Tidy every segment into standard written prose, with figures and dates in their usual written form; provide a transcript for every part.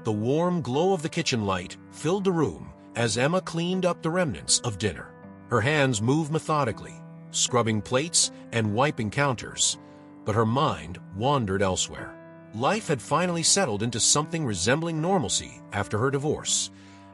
The warm glow of the kitchen light filled the room as Emma cleaned up the remnants of dinner. Her hands moved methodically, scrubbing plates and wiping counters, but her mind wandered elsewhere. Life had finally settled into something resembling normalcy after her divorce,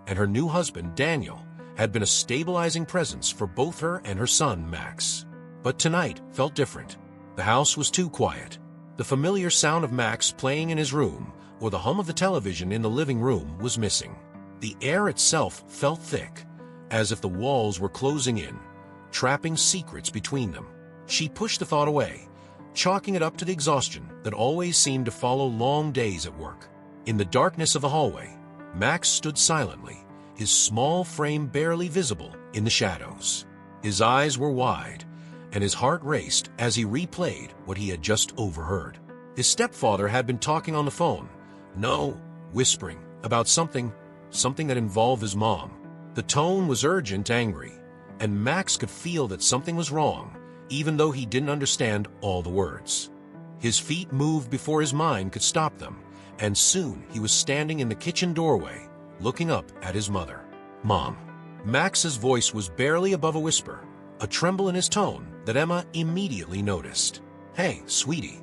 and her new husband, Daniel, had been a stabilizing presence for both her and her son, Max. But tonight felt different. The house was too quiet. The familiar sound of Max playing in his room or the hum of the television in the living room was missing. The air itself felt thick, as if the walls were closing in, trapping secrets between them. She pushed the thought away, chalking it up to the exhaustion that always seemed to follow long days at work. In the darkness of the hallway, Max stood silently, his small frame barely visible in the shadows. His eyes were wide, and his heart raced as he replayed what he had just overheard. His stepfather had been talking on the phone, whispering about something that involved his mom. The tone was urgent, angry, and Max could feel that something was wrong, even though he didn't understand all the words. His feet moved before his mind could stop them, and soon he was standing in the kitchen doorway, looking up at his mother. "Mom." Max's voice was barely above a whisper, a tremble in his tone that Emma immediately noticed. "Hey, sweetie,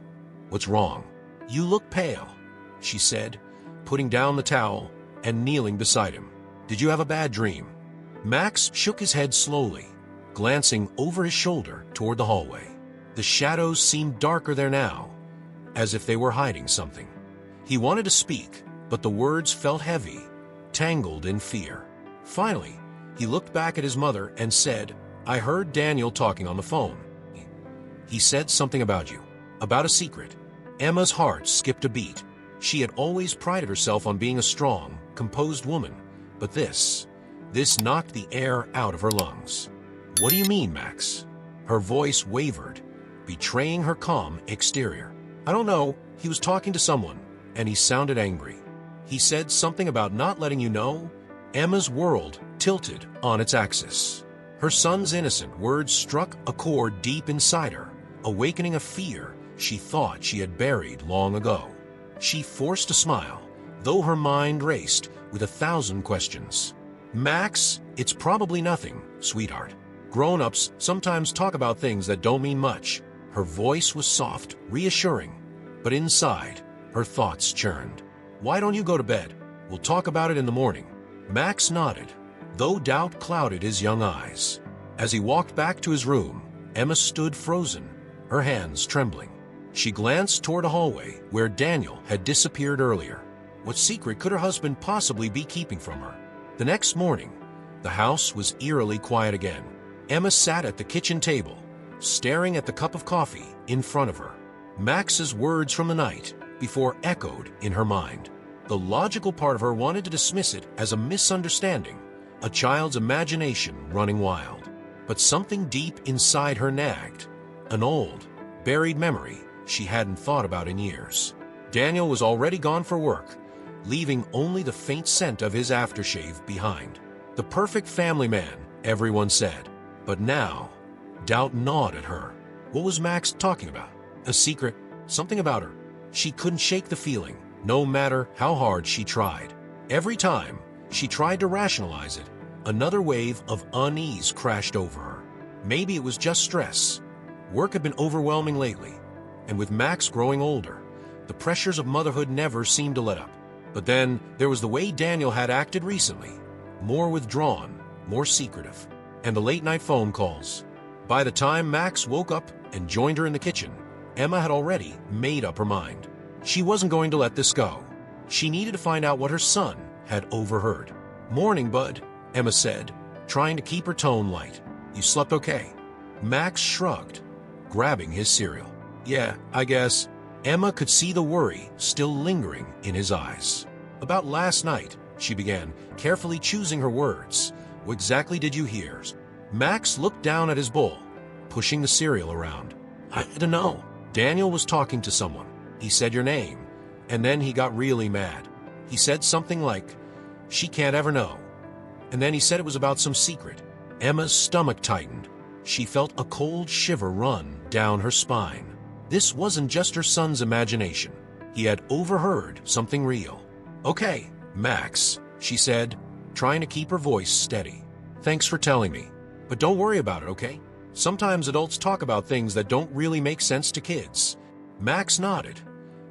what's wrong? You look pale," she said, putting down the towel and kneeling beside him. "Did you have a bad dream?" Max shook his head slowly, glancing over his shoulder toward the hallway. The shadows seemed darker there now, as if they were hiding something. He wanted to speak, but the words felt heavy, tangled in fear. Finally, he looked back at his mother and said, "I heard Daniel talking on the phone. He said something about you, about a secret." Emma's heart skipped a beat. She had always prided herself on being a strong, composed woman, but this knocked the air out of her lungs. "What do you mean, Max?" Her voice wavered, betraying her calm exterior. "I don't know. He was talking to someone, and he sounded angry. He said something about not letting you know." Emma's world tilted on its axis. Her son's innocent words struck a chord deep inside her, awakening a fear she thought she had buried long ago. She forced a smile, though her mind raced with 1,000 questions. "Max, it's probably nothing, sweetheart. Grown-ups sometimes talk about things that don't mean much." Her voice was soft, reassuring, but inside, her thoughts churned. "Why don't you go to bed? We'll talk about it in the morning." Max nodded, though doubt clouded his young eyes. As he walked back to his room, Emma stood frozen, her hands trembling. She glanced toward a hallway where Daniel had disappeared earlier. What secret could her husband possibly be keeping from her? The next morning, the house was eerily quiet again. Emma sat at the kitchen table, staring at the cup of coffee in front of her. Max's words from the night before echoed in her mind. The logical part of her wanted to dismiss it as a misunderstanding, a child's imagination running wild. But something deep inside her nagged, an old, buried memory she hadn't thought about in years. Daniel was already gone for work, leaving only the faint scent of his aftershave behind. The perfect family man, everyone said. But now, doubt gnawed at her. What was Max talking about? A secret? Something about her? She couldn't shake the feeling, no matter how hard she tried. Every time she tried to rationalize it, another wave of unease crashed over her. Maybe it was just stress. Work had been overwhelming lately, and with Max growing older, the pressures of motherhood never seemed to let up. But then there was the way Daniel had acted recently, more withdrawn, more secretive, and the late-night phone calls. By the time Max woke up and joined her in the kitchen, Emma had already made up her mind. She wasn't going to let this go. She needed to find out what her son had overheard. "Morning, bud," Emma said, trying to keep her tone light. "You slept okay?" Max shrugged, grabbing his cereal. "Yeah, I guess." Emma could see the worry still lingering in his eyes. "About last night," she began, carefully choosing her words. "What exactly did you hear?" Max looked down at his bowl, pushing the cereal around. "I don't know. Daniel was talking to someone. He said your name, and then he got really mad. He said something like, 'She can't ever know.' And then he said it was about some secret." Emma's stomach tightened. She felt a cold shiver run down her spine. This wasn't just her son's imagination. He had overheard something real. "Okay," "Max," she said, trying to keep her voice steady. "Thanks for telling me. But don't worry about it, okay? Sometimes adults talk about things that don't really make sense to kids." Max nodded,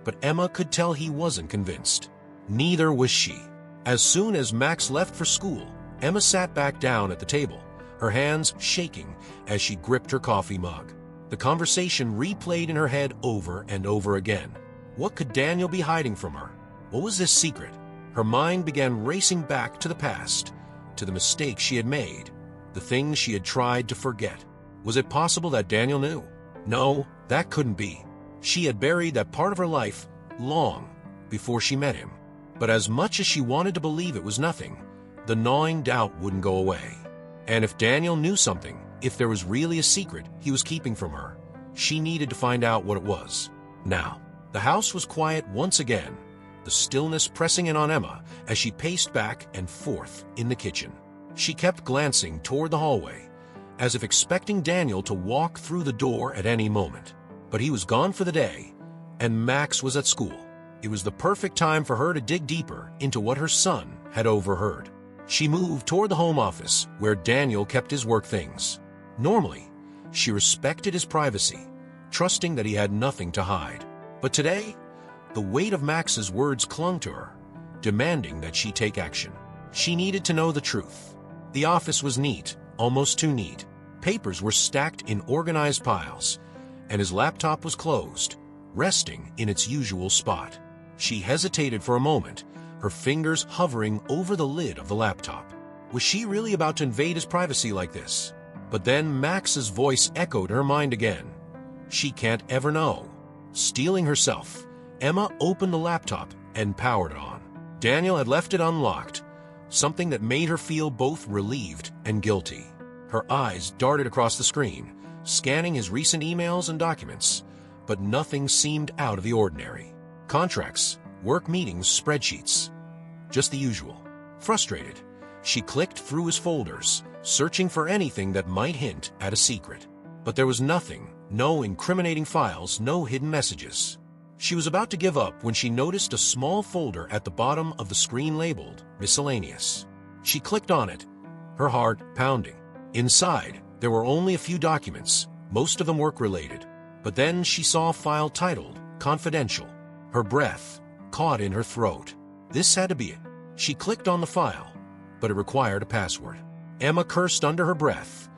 but Emma could tell he wasn't convinced. Neither was she. As soon as Max left for school, Emma sat back down at the table, her hands shaking as she gripped her coffee mug. The conversation replayed in her head over and over again. What could Daniel be hiding from her? What was this secret? Her mind began racing back to the past, to the mistakes she had made, the things she had tried to forget. Was it possible that Daniel knew? No, that couldn't be. She had buried that part of her life long before she met him. But as much as she wanted to believe it was nothing, the gnawing doubt wouldn't go away. And if Daniel knew something, if there was really a secret he was keeping from her, she needed to find out what it was. Now, the house was quiet once again, the stillness pressing in on Emma as she paced back and forth in the kitchen. She kept glancing toward the hallway, as if expecting Daniel to walk through the door at any moment. But he was gone for the day, and Max was at school. It was the perfect time for her to dig deeper into what her son had overheard. She moved toward the home office, where Daniel kept his work things. Normally, she respected his privacy, trusting that he had nothing to hide. But today, the weight of Max's words clung to her, demanding that she take action. She needed to know the truth. The office was neat, almost too neat. Papers were stacked in organized piles, and his laptop was closed, resting in its usual spot. She hesitated for a moment, her fingers hovering over the lid of the laptop. Was she really about to invade his privacy like this? But then Max's voice echoed her mind again. She can't ever know. Steeling herself, Emma opened the laptop and powered it on. Daniel had left it unlocked, something that made her feel both relieved and guilty. Her eyes darted across the screen, scanning his recent emails and documents, but nothing seemed out of the ordinary. Contracts, work meetings, spreadsheets. Just the usual. Frustrated, she clicked through his folders, searching for anything that might hint at a secret. But there was nothing, no incriminating files, no hidden messages. She was about to give up when she noticed a small folder at the bottom of the screen labeled Miscellaneous. She clicked on it, her heart pounding. Inside, there were only a few documents, most of them work-related. But then she saw a file titled Confidential. Her breath caught in her throat. This had to be it. She clicked on the file, but it required a password. Emma cursed under her breath,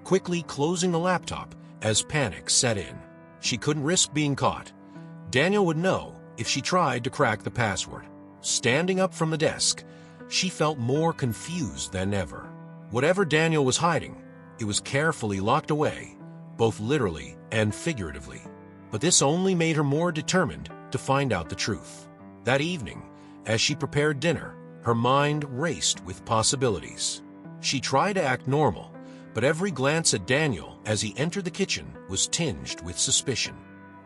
quickly closing the laptop as panic set in. She couldn't risk being caught. Daniel would know if she tried to crack the password. Standing up from the desk, she felt more confused than ever. Whatever Daniel was hiding, it was carefully locked away, both literally and figuratively. But this only made her more determined to find out the truth. That evening, as she prepared dinner, her mind raced with possibilities. She tried to act normal, but every glance at Daniel as he entered the kitchen was tinged with suspicion.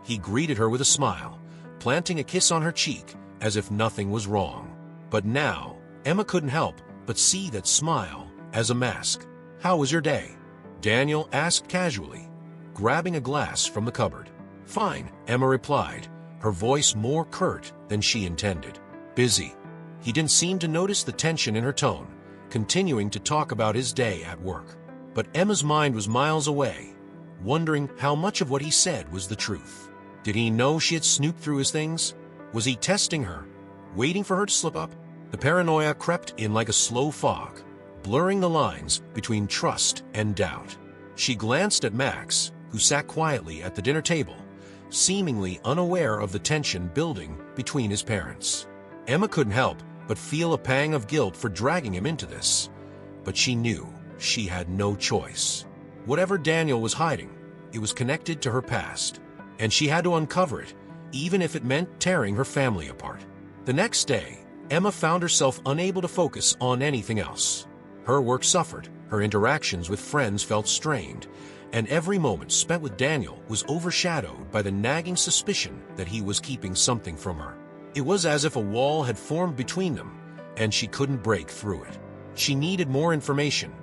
He greeted her with a smile, planting a kiss on her cheek as if nothing was wrong. But now, Emma couldn't help but see that smile as a mask. "How was your day?" Daniel asked casually, grabbing a glass from the cupboard. "Fine," Emma replied, her voice more curt than she intended. "Busy." He didn't seem to notice the tension in her tone, continuing to talk about his day at work. But Emma's mind was miles away, wondering how much of what he said was the truth. Did he know she had snooped through his things? Was he testing her, waiting for her to slip up? The paranoia crept in like a slow fog, blurring the lines between trust and doubt. She glanced at Max, who sat quietly at the dinner table, seemingly unaware of the tension building between his parents. Emma couldn't help but feel a pang of guilt for dragging him into this, but she knew she had no choice. Whatever Daniel was hiding, it was connected to her past, and she had to uncover it, even if it meant tearing her family apart. The next day, Emma found herself unable to focus on anything else. Her work suffered, her interactions with friends felt strained, and every moment spent with Daniel was overshadowed by the nagging suspicion that he was keeping something from her. It was as if a wall had formed between them, and she couldn't break through it. She needed more information,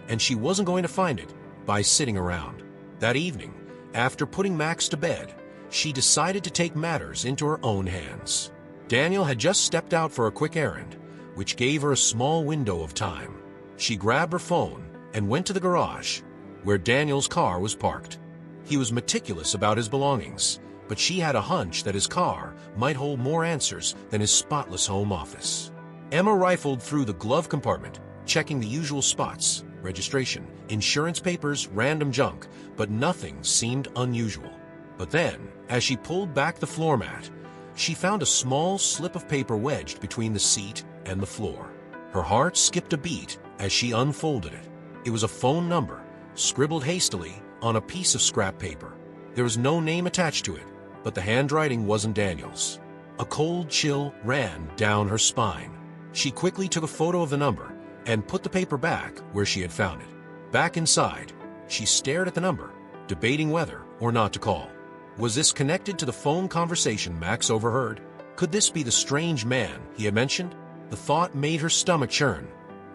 and she wasn't going to find it by sitting around. That evening, after putting Max to bed, she decided to take matters into her own hands. Daniel had just stepped out for a quick errand, which gave her a small window of time. She grabbed her phone and went to the garage, where Daniel's car was parked. He was meticulous about his belongings, but she had a hunch that his car might hold more answers than his spotless home office. Emma rifled through the glove compartment, checking the usual spots: registration, insurance papers, random junk, but nothing seemed unusual. But then, as she pulled back the floor mat, she found a small slip of paper wedged between the seat and the floor. Her heart skipped a beat as she unfolded it. It was a phone number, scribbled hastily on a piece of scrap paper. There was no name attached to it, but the handwriting wasn't Daniel's. A cold chill ran down her spine. She quickly took a photo of the number and put the paper back where she had found it. Back inside, she stared at the number, debating whether or not to call. Was this connected to the phone conversation Max overheard? Could this be the strange man he had mentioned? The thought made her stomach churn,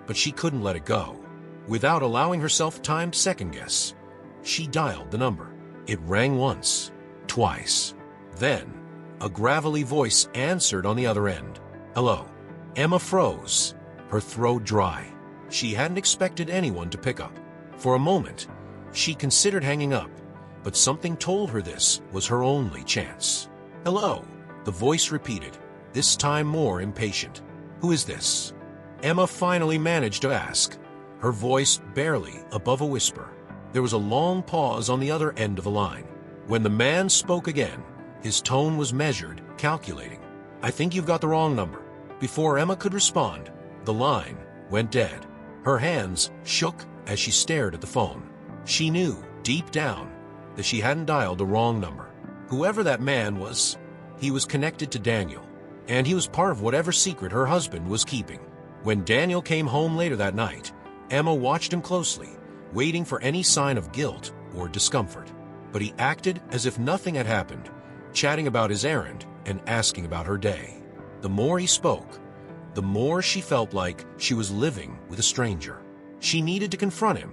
but she couldn't let it go. Without allowing herself time to second-guess, she dialed the number. It rang once, twice. Then, a gravelly voice answered on the other end. "Hello." Emma froze, her throat dry. She hadn't expected anyone to pick up. For a moment, she considered hanging up, but something told her this was her only chance. "Hello," the voice repeated, this time more impatient. "Who is this?" Emma finally managed to ask, her voice barely above a whisper. There was a long pause on the other end of the line. When the man spoke again, his tone was measured, calculating. "I think you've got the wrong number." Before Emma could respond, the line went dead. Her hands shook as she stared at the phone. She knew, deep down, that she hadn't dialed the wrong number. Whoever that man was, he was connected to Daniel, and he was part of whatever secret her husband was keeping. When Daniel came home later that night, Emma watched him closely, waiting for any sign of guilt or discomfort. But he acted as if nothing had happened, chatting about his errand and asking about her day. The more he spoke, the more she felt like she was living with a stranger. She needed to confront him,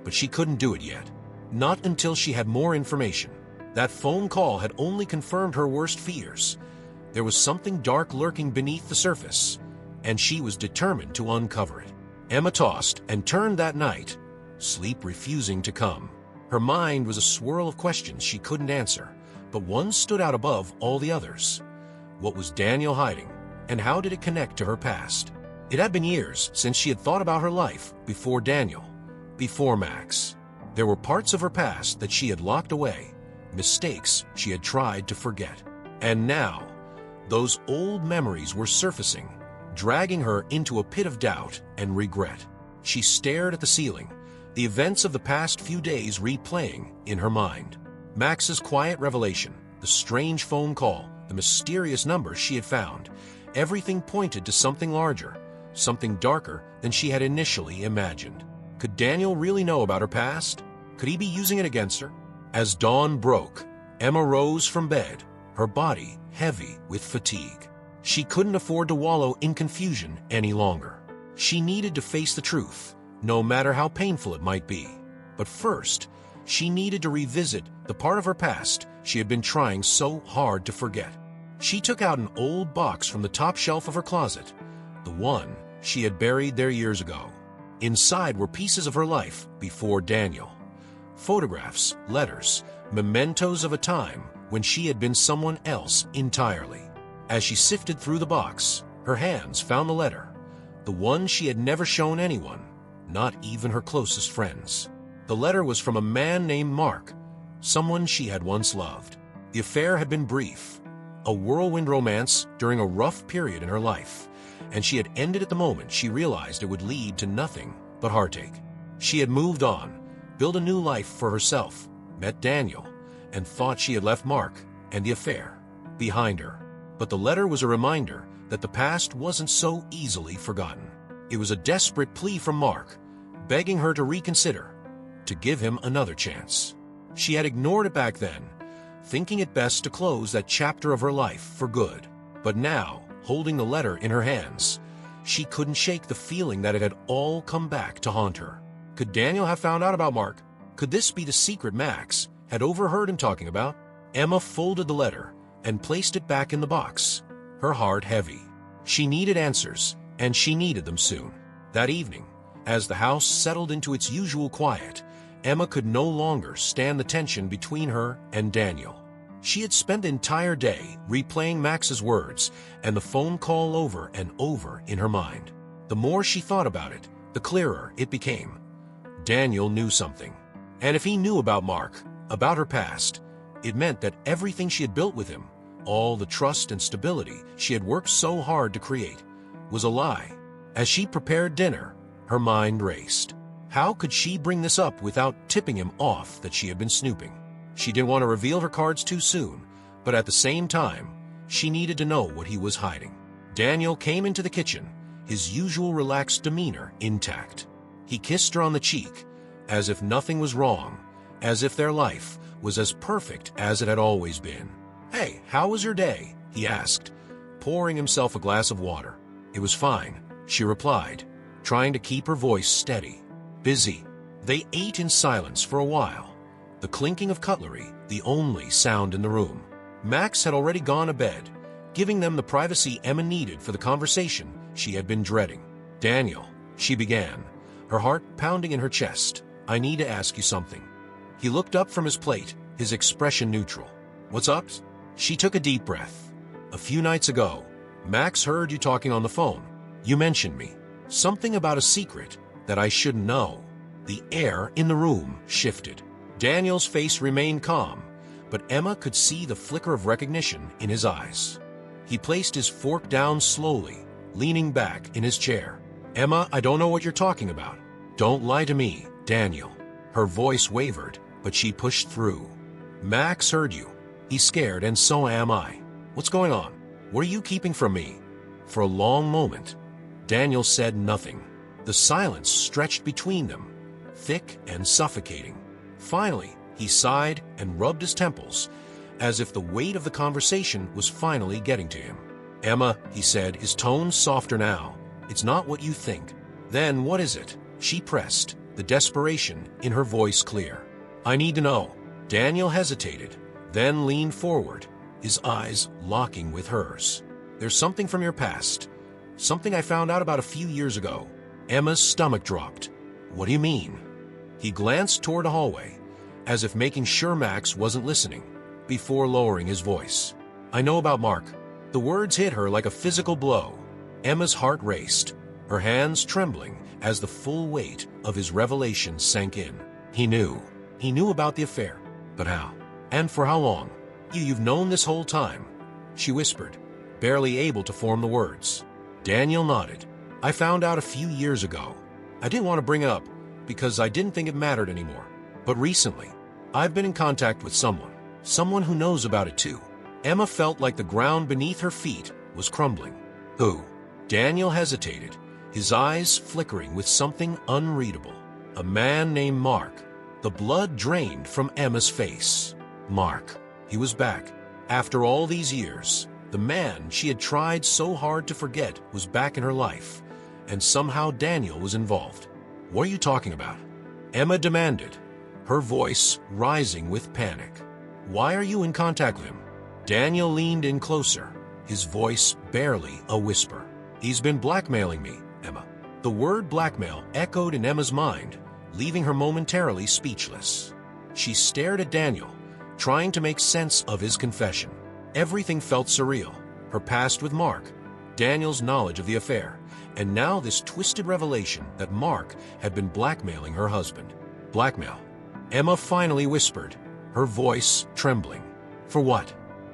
but she couldn't do it yet. Not until she had more information. That phone call had only confirmed her worst fears. There was something dark lurking beneath the surface, and she was determined to uncover it. Emma tossed and turned that night, sleep refusing to come. Her mind was a swirl of questions she couldn't answer, but one stood out above all the others. What was Daniel hiding, and how did it connect to her past? It had been years since she had thought about her life before Daniel, before Max. There were parts of her past that she had locked away, mistakes she had tried to forget. And now, those old memories were surfacing, dragging her into a pit of doubt and regret. She stared at the ceiling, the events of the past few days replaying in her mind. Max's quiet revelation, the strange phone call, the mysterious number she had found. Everything pointed to something larger, something darker than she had initially imagined. Could Daniel really know about her past? Could he be using it against her? As dawn broke, Emma rose from bed, her body heavy with fatigue. She couldn't afford to wallow in confusion any longer. She needed to face the truth, no matter how painful it might be. But first, she needed to revisit the part of her past she had been trying so hard to forget. She took out an old box from the top shelf of her closet, the one she had buried there years ago. Inside were pieces of her life before Daniel. Photographs, letters, mementos of a time when she had been someone else entirely. As she sifted through the box, her hands found the letter, the one she had never shown anyone, not even her closest friends. The letter was from a man named Mark, someone she had once loved. The affair had been brief, a whirlwind romance during a rough period in her life, and she had ended at the moment she realized it would lead to nothing but heartache. She had moved on, built a new life for herself, met Daniel, and thought she had left Mark and the affair behind her. But the letter was a reminder that the past wasn't so easily forgotten. It was a desperate plea from Mark, begging her to reconsider, to give him another chance. She had ignored it back then, thinking it best to close that chapter of her life for good. But now, holding the letter in her hands, she couldn't shake the feeling that it had all come back to haunt her. Could Daniel have found out about Mark? Could this be the secret Max had overheard him talking about? Emma folded the letter and placed it back in the box, her heart heavy. She needed answers, and she needed them soon. That evening, as the house settled into its usual quiet, Emma could no longer stand the tension between her and Daniel. She had spent the entire day replaying Max's words and the phone call over and over in her mind. The more she thought about it, the clearer it became. Daniel knew something. And if he knew about Mark, about her past, it meant that everything she had built with him, all the trust and stability she had worked so hard to create, was a lie. As she prepared dinner, her mind raced. How could she bring this up without tipping him off that she had been snooping? She didn't want to reveal her cards too soon, but at the same time, she needed to know what he was hiding. Daniel came into the kitchen, his usual relaxed demeanor intact. He kissed her on the cheek, as if nothing was wrong, as if their life was as perfect as it had always been. "Hey, how was your day?" he asked, pouring himself a glass of water. "It was fine," she replied, trying to keep her voice steady. "Busy." They ate in silence for a while, the clinking of cutlery the only sound in the room. Max had already gone to bed, giving them the privacy Emma needed for the conversation she had been dreading. "Daniel," she began, her heart pounding in her chest, "I need to ask you something." He looked up from his plate, his expression neutral. "What's up?" She took a deep breath. "A few nights ago, Max heard you talking on the phone. You mentioned me. Something about a secret that I shouldn't know." The air in the room shifted. Daniel's face remained calm, but Emma could see the flicker of recognition in his eyes. He placed his fork down slowly, leaning back in his chair. "Emma, I don't know what you're talking about." "Don't lie to me, Daniel." Her voice wavered, but she pushed through. "Max heard you. He's scared, and so am I. What's going on? What are you keeping from me?" For a long moment, Daniel said nothing. The silence stretched between them, thick and suffocating. Finally, he sighed and rubbed his temples, as if the weight of the conversation was finally getting to him. "Emma," he said, his tone softer now, "it's not what you think." "Then what is it?" she pressed, the desperation in her voice clear. "I need to know." Daniel hesitated, then leaned forward, his eyes locking with hers. "There's something from your past, something I found out about a few years ago." Emma's stomach dropped. "What do you mean?" He glanced toward a hallway, as if making sure Max wasn't listening, before lowering his voice. "I know about Mark." The words hit her like a physical blow. Emma's heart raced, her hands trembling as the full weight of his revelation sank in. He knew. He knew about the affair. But how? And for how long? You've known this whole time," she whispered, barely able to form the words. Daniel nodded. "I found out a few years ago. I didn't want to bring it up, because I didn't think it mattered anymore. But recently, I've been in contact with someone who knows about it too." Emma felt like the ground beneath her feet was crumbling. "Who?" Daniel hesitated, his eyes flickering with something unreadable. "A man named Mark." The blood drained from Emma's face. Mark. He was back. After all these years, the man she had tried so hard to forget was back in her life, and somehow Daniel was involved. "What are you talking about?" Emma demanded, her voice rising with panic. "Why are you in contact with him?" Daniel leaned in closer, his voice barely a whisper. "He's been blackmailing me, Emma." The word blackmail echoed in Emma's mind, leaving her momentarily speechless. She stared at Daniel, trying to make sense of his confession. Everything felt surreal. Her past with Mark, Daniel's knowledge of the affair, and now this twisted revelation that Mark had been blackmailing her husband. Blackmail. Emma finally whispered, her voice trembling. "For what?"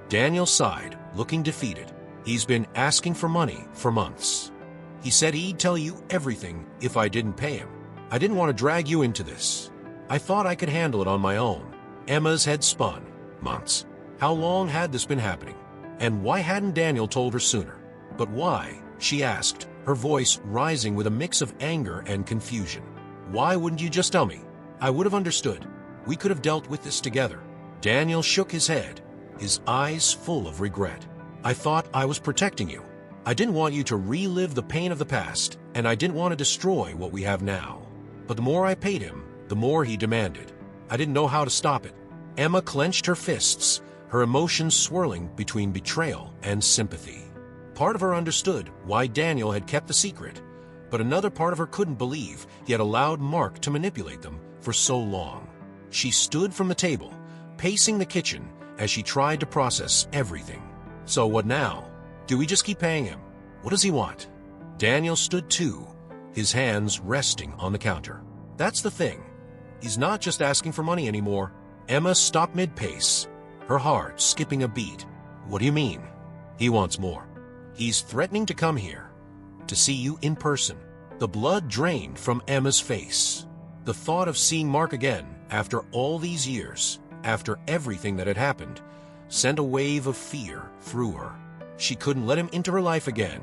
Daniel sighed, looking defeated. "He's been asking for money for months. He said he'd tell you everything if I didn't pay him. I didn't want to drag you into this. I thought I could handle it on my own." Emma's head spun. Months. How long had this been happening? And why hadn't Daniel told her sooner? But why? She asked, her voice rising with a mix of anger and confusion. "Why wouldn't you just tell me? I would have understood. We could have dealt with this together." Daniel shook his head, his eyes full of regret. "I thought I was protecting you. I didn't want you to relive the pain of the past, and I didn't want to destroy what we have now. But the more I paid him, the more he demanded. I didn't know how to stop it." Emma clenched her fists, her emotions swirling between betrayal and sympathy. Part of her understood why Daniel had kept the secret, but another part of her couldn't believe he had allowed Mark to manipulate them for so long. She stood from the table, pacing the kitchen as she tried to process everything. So what now? Do we just keep paying him? What does he want? Daniel stood too, his hands resting on the counter. That's the thing. He's not just asking for money anymore. Emma stopped mid-pace, her heart skipping a beat. What do you mean? He wants more. He's threatening to come here, to see you in person. The blood drained from Emma's face. The thought of seeing Mark again, after all these years, after everything that had happened, sent a wave of fear through her. She couldn't let him into her life again,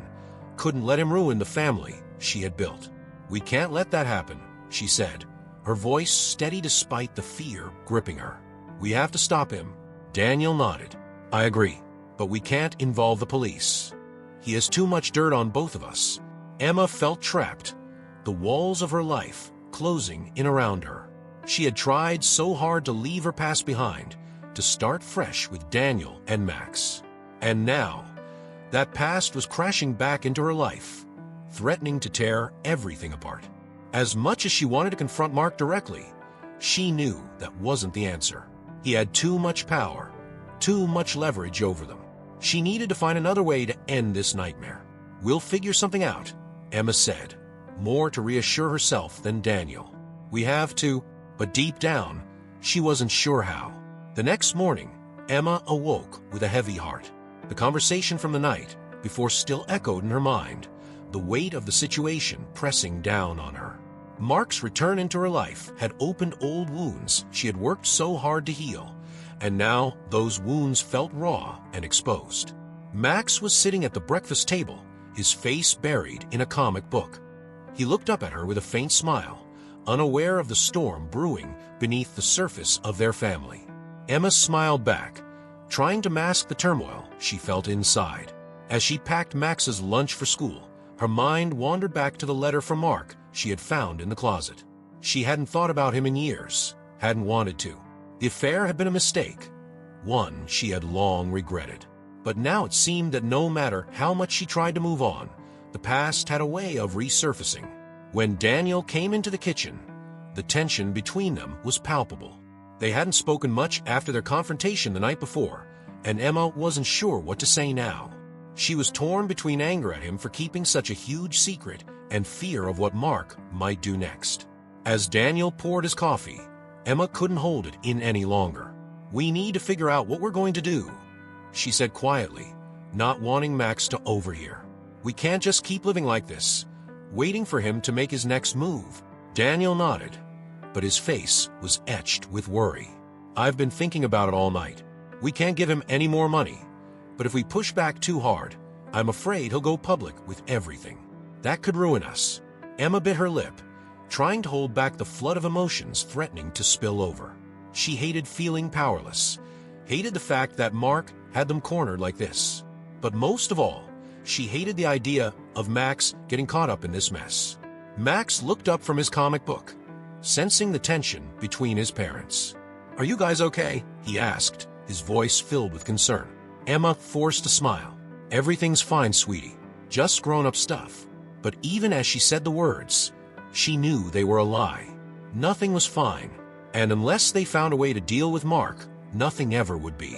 couldn't let him ruin the family she had built. We can't let that happen, she said, her voice steady despite the fear gripping her. We have to stop him. Daniel nodded. I agree, but we can't involve the police. He has too much dirt on both of us. Emma felt trapped, the walls of her life closing in around her. She had tried so hard to leave her past behind, to start fresh with Daniel and Max. And now, that past was crashing back into her life, threatening to tear everything apart. As much as she wanted to confront Mark directly, she knew that wasn't the answer. He had too much power, too much leverage over them. She needed to find another way to end this nightmare. We'll figure something out, Emma said, more to reassure herself than Daniel. We have to, but deep down, she wasn't sure how. The next morning, Emma awoke with a heavy heart. The conversation from the night before still echoed in her mind, the weight of the situation pressing down on her. Mark's return into her life had opened old wounds she had worked so hard to heal, and now those wounds felt raw and exposed. Max was sitting at the breakfast table, his face buried in a comic book. He looked up at her with a faint smile, unaware of the storm brewing beneath the surface of their family. Emma smiled back, trying to mask the turmoil she felt inside. As she packed Max's lunch for school, her mind wandered back to the letter from Mark she had found in the closet. She hadn't thought about him in years, hadn't wanted to. The affair had been a mistake, one she had long regretted. But now it seemed that no matter how much she tried to move on, the past had a way of resurfacing. When Daniel came into the kitchen, the tension between them was palpable. They hadn't spoken much after their confrontation the night before, and Emma wasn't sure what to say now. She was torn between anger at him for keeping such a huge secret and fear of what Mark might do next. As Daniel poured his coffee, Emma couldn't hold it in any longer. We need to figure out what we're going to do, she said quietly, not wanting Max to overhear. We can't just keep living like this, waiting for him to make his next move. Daniel nodded, but his face was etched with worry. I've been thinking about it all night. We can't give him any more money, but if we push back too hard, I'm afraid he'll go public with everything. That could ruin us. Emma bit her lip, trying to hold back the flood of emotions threatening to spill over. She hated feeling powerless, hated the fact that Mark had them cornered like this. But most of all, she hated the idea of Max getting caught up in this mess. Max looked up from his comic book, sensing the tension between his parents. Are you guys okay? He asked, his voice filled with concern. Emma forced a smile. Everything's fine, sweetie. Just grown-up stuff. But even as she said the words, she knew they were a lie. Nothing was fine, and unless they found a way to deal with Mark, nothing ever would be.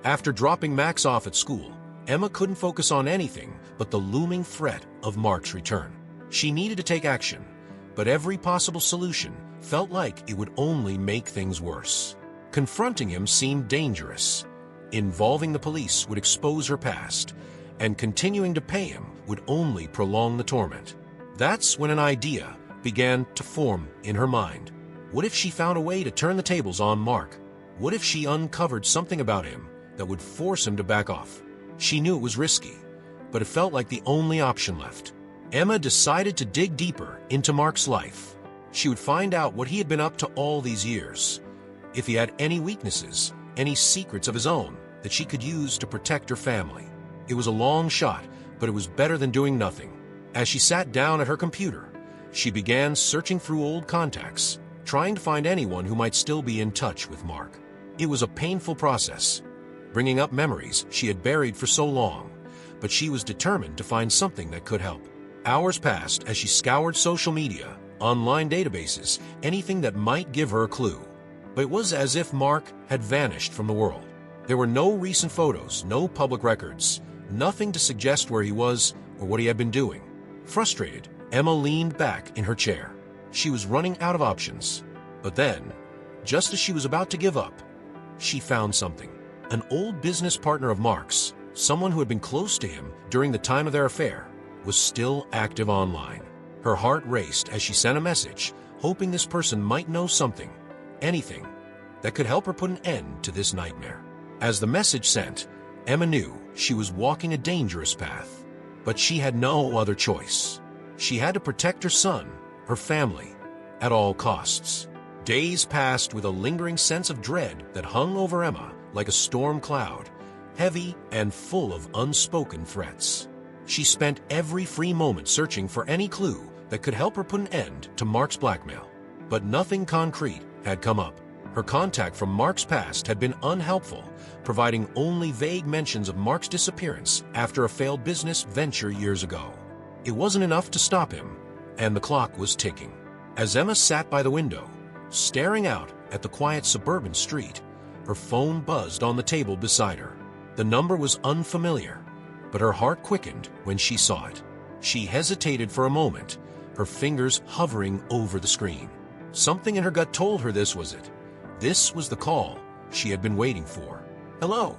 After dropping Max off at school, Emma couldn't focus on anything but the looming threat of Mark's return. She needed to take action, but every possible solution felt like it would only make things worse. Confronting him seemed dangerous. Involving the police would expose her past, and continuing to pay him would only prolong the torment. That's when an idea began to form in her mind. What if she found a way to turn the tables on Mark? What if she uncovered something about him that would force him to back off? She knew it was risky, but it felt like the only option left. Emma decided to dig deeper into Mark's life. She would find out what he had been up to all these years, if he had any weaknesses, any secrets of his own that she could use to protect her family. It was a long shot, but it was better than doing nothing. As she sat down at her computer, she began searching through old contacts, trying to find anyone who might still be in touch with Mark. It was a painful process, bringing up memories she had buried for so long, but she was determined to find something that could help. Hours passed as she scoured social media, online databases, anything that might give her a clue. But it was as if Mark had vanished from the world. There were no recent photos, no public records, nothing to suggest where he was or what he had been doing. Frustrated, Emma leaned back in her chair. She was running out of options. But then, just as she was about to give up, she found something. An old business partner of Mark's, someone who had been close to him during the time of their affair, was still active online. Her heart raced as she sent a message, hoping this person might know something, anything, that could help her put an end to this nightmare. As the message sent, Emma knew she was walking a dangerous path, but she had no other choice. She had to protect her son, her family, at all costs. Days passed with a lingering sense of dread that hung over Emma like a storm cloud, heavy and full of unspoken threats. She spent every free moment searching for any clue that could help her put an end to Mark's blackmail. But nothing concrete had come up. Her contact from Mark's past had been unhelpful, providing only vague mentions of Mark's disappearance after a failed business venture years ago. It wasn't enough to stop him, and the clock was ticking. As Emma sat by the window, staring out at the quiet suburban street, her phone buzzed on the table beside her. The number was unfamiliar, but her heart quickened when she saw it. She hesitated for a moment, her fingers hovering over the screen. Something in her gut told her this was it. This was the call she had been waiting for. "Hello,"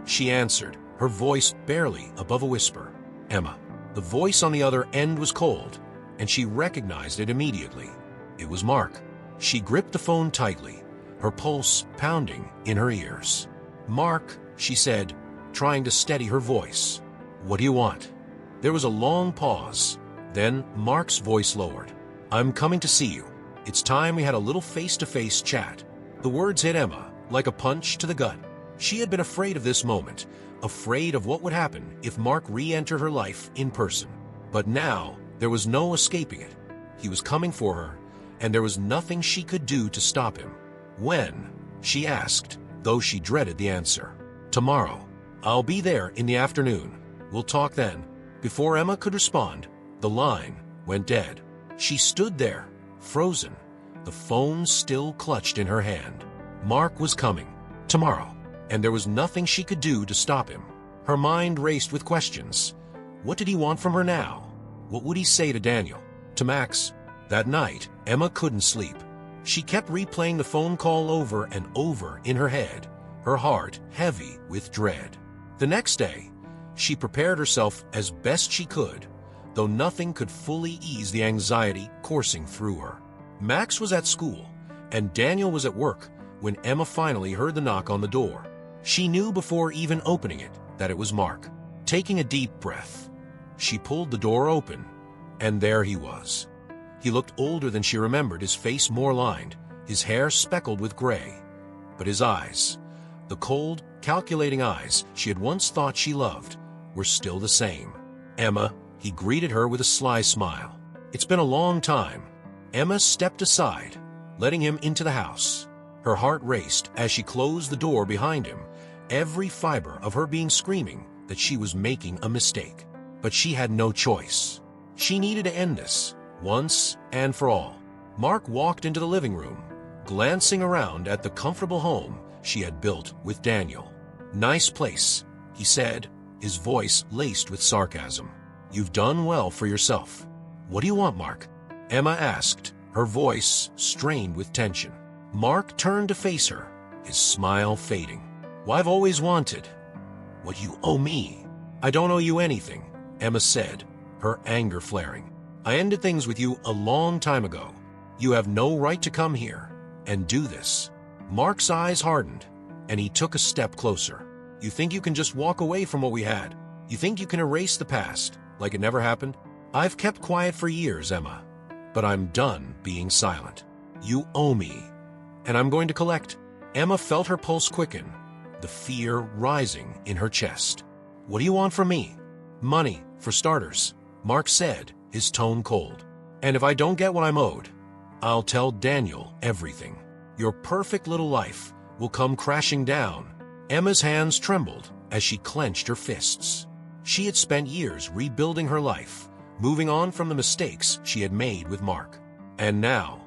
she answered, her voice barely above a whisper. Emma. The voice on the other end was cold, and she recognized it immediately. It was Mark. She gripped the phone tightly, her pulse pounding in her ears. "Mark," she said, trying to steady her voice. "What do you want?" There was a long pause. Then Mark's voice lowered. "I'm coming to see you. It's time we had a little face-to-face chat." The words hit Emma like a punch to the gut. She had been afraid of this moment, afraid of what would happen if Mark re-entered her life in person. But now, there was no escaping it. He was coming for her, and there was nothing she could do to stop him. "When?" she asked, though she dreaded the answer. "Tomorrow. I'll be there in the afternoon. We'll talk then." Before Emma could respond, the line went dead. She stood there, frozen, the phone still clutched in her hand. Mark was coming, tomorrow, and there was nothing she could do to stop him. Her mind raced with questions. What did he want from her now? What would he say to Daniel? To Max? That night, Emma couldn't sleep. She kept replaying the phone call over and over in her head, her heart heavy with dread. The next day, she prepared herself as best she could, though nothing could fully ease the anxiety coursing through her. Max was at school, and Daniel was at work when Emma finally heard the knock on the door. She knew before even opening it that it was Mark. Taking a deep breath, she pulled the door open, and there he was. He looked older than she remembered, his face more lined, his hair speckled with gray. But his eyes, the cold, calculating eyes she had once thought she loved, were still the same. "Emma," he greeted her with a sly smile. "It's been a long time." Emma stepped aside, letting him into the house. Her heart raced as she closed the door behind him, every fiber of her being screaming that she was making a mistake. But she had no choice. She needed to end this, once and for all. Mark walked into the living room, glancing around at the comfortable home she had built with Daniel. "Nice place," he said, his voice laced with sarcasm. "You've done well for yourself." "What do you want, Mark?" Emma asked, her voice strained with tension. Mark turned to face her, his smile fading. "Well, I've always wanted what you owe me." "I don't owe you anything," Emma said, her anger flaring. "I ended things with you a long time ago. You have no right to come here and do this." Mark's eyes hardened, and he took a step closer. "You think you can just walk away from what we had? You think you can erase the past, like it never happened? I've kept quiet for years, Emma, but I'm done being silent. You owe me, and I'm going to collect." Emma felt her pulse quicken, the fear rising in her chest. "What do you want from me?" "Money, for starters," Mark said, his tone cold. "And if I don't get what I'm owed, I'll tell Daniel everything. Your perfect little life will come crashing down." Emma's hands trembled as she clenched her fists. She had spent years rebuilding her life, moving on from the mistakes she had made with Mark. And now,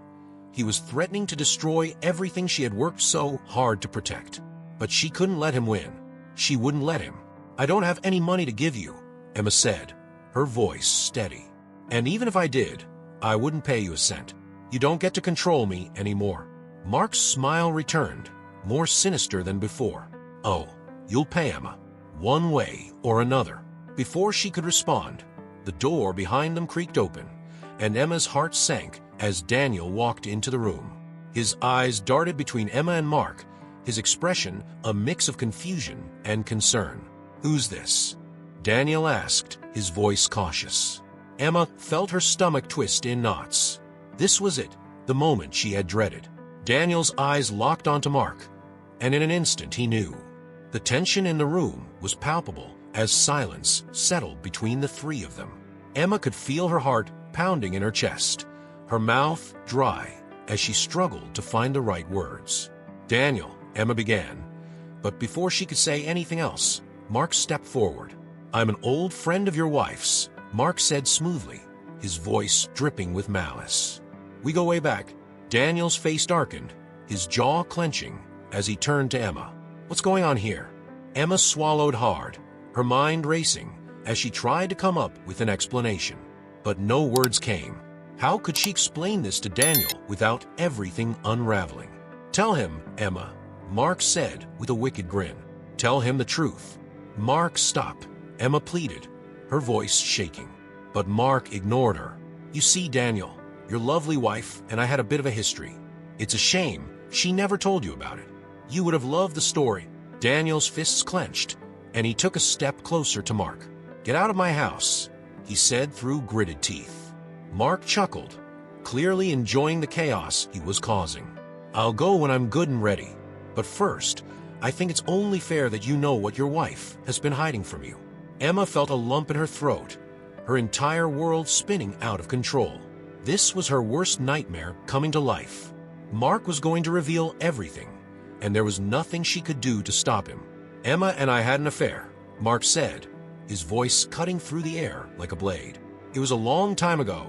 he was threatening to destroy everything she had worked so hard to protect. But she couldn't let him win. She wouldn't let him. "I don't have any money to give you," Emma said, her voice steady. "And even if I did, I wouldn't pay you a cent. You don't get to control me anymore." Mark's smile returned, more sinister than before. "Oh, you'll pay, Emma, one way or another." Before she could respond, the door behind them creaked open, and Emma's heart sank as Daniel walked into the room. His eyes darted between Emma and Mark, his expression a mix of confusion and concern. "Who's this?" Daniel asked, his voice cautious. Emma felt her stomach twist in knots. This was it, the moment she had dreaded. Daniel's eyes locked onto Mark, and in an instant he knew. The tension in the room was palpable as silence settled between the three of them. Emma could feel her heart pounding in her chest, her mouth dry as she struggled to find the right words. "Daniel," Emma began, but before she could say anything else, Mark stepped forward. "I'm an old friend of your wife's," Mark said smoothly, his voice dripping with malice. "We go way back." Daniel's face darkened, his jaw clenching as he turned to Emma. "What's going on here?" Emma swallowed hard, her mind racing as she tried to come up with an explanation. But no words came. How could she explain this to Daniel without everything unraveling? "Tell him, Emma," Mark said with a wicked grin. "Tell him the truth." "Mark, stop," Emma pleaded, her voice shaking. But Mark ignored her. "You see, Daniel, your lovely wife and I had a bit of a history. It's a shame she never told you about it. You would have loved the story." Daniel's fists clenched, and he took a step closer to Mark. "Get out of my house," he said through gritted teeth. Mark chuckled, clearly enjoying the chaos he was causing. "I'll go when I'm good and ready. But first, I think it's only fair that you know what your wife has been hiding from you." Emma felt a lump in her throat, her entire world spinning out of control. This was her worst nightmare coming to life. Mark was going to reveal everything, and there was nothing she could do to stop him. "Emma and I had an affair," Mark said, his voice cutting through the air like a blade. "It was a long time ago,